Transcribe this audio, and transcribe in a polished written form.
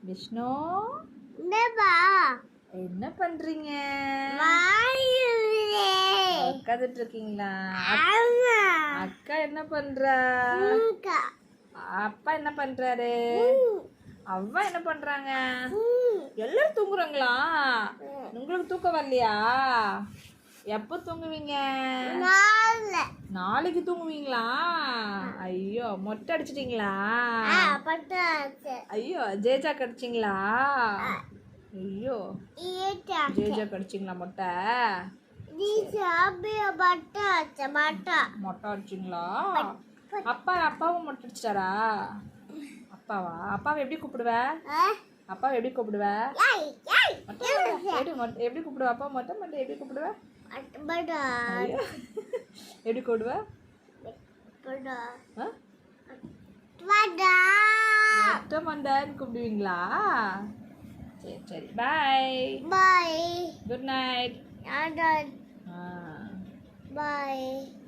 விஷ்ணு என்னப்பா என்ன பண்றீங்க? உட்காந்துட்டு இருக்கீங்களா? அக்கா என்ன பண்றா? அப்பா என்ன பண்றாரு? அவ்வா என்ன பண்றாங்க? எல்லாரும் தூங்குறாங்களா? உங்களுக்கு தூக்கம் வரலையா? எப்போ தூங்குவீங்க? நாளைக்கு தூங்குவீங்களா? ஐயோ, மொட்டை அடிச்சிட்டீங்களா? ஐயோ, ஜேஜா கடிச்சிங்களா? ஐயோ, ஜேஜா கடிச்சிங்களா மொட்டை? மொட்டை அடிச்சிங்களா? அப்பாவும் மொட்டை அடிச்சிட்டாரா? அப்பாவை எப்படி கூப்பிடுவ? அப்பாவை எப்படி கூப்பிடுவ? எப்படி கூப்பிடுவ? அப்பா மட்டும் எப்படி கூப்பிடுவ? எப்படி கூப்பிடுவ? மண்டான்னு கூப்பிடுவீங்களா? சரி சரி, பாய். Good night. Bye.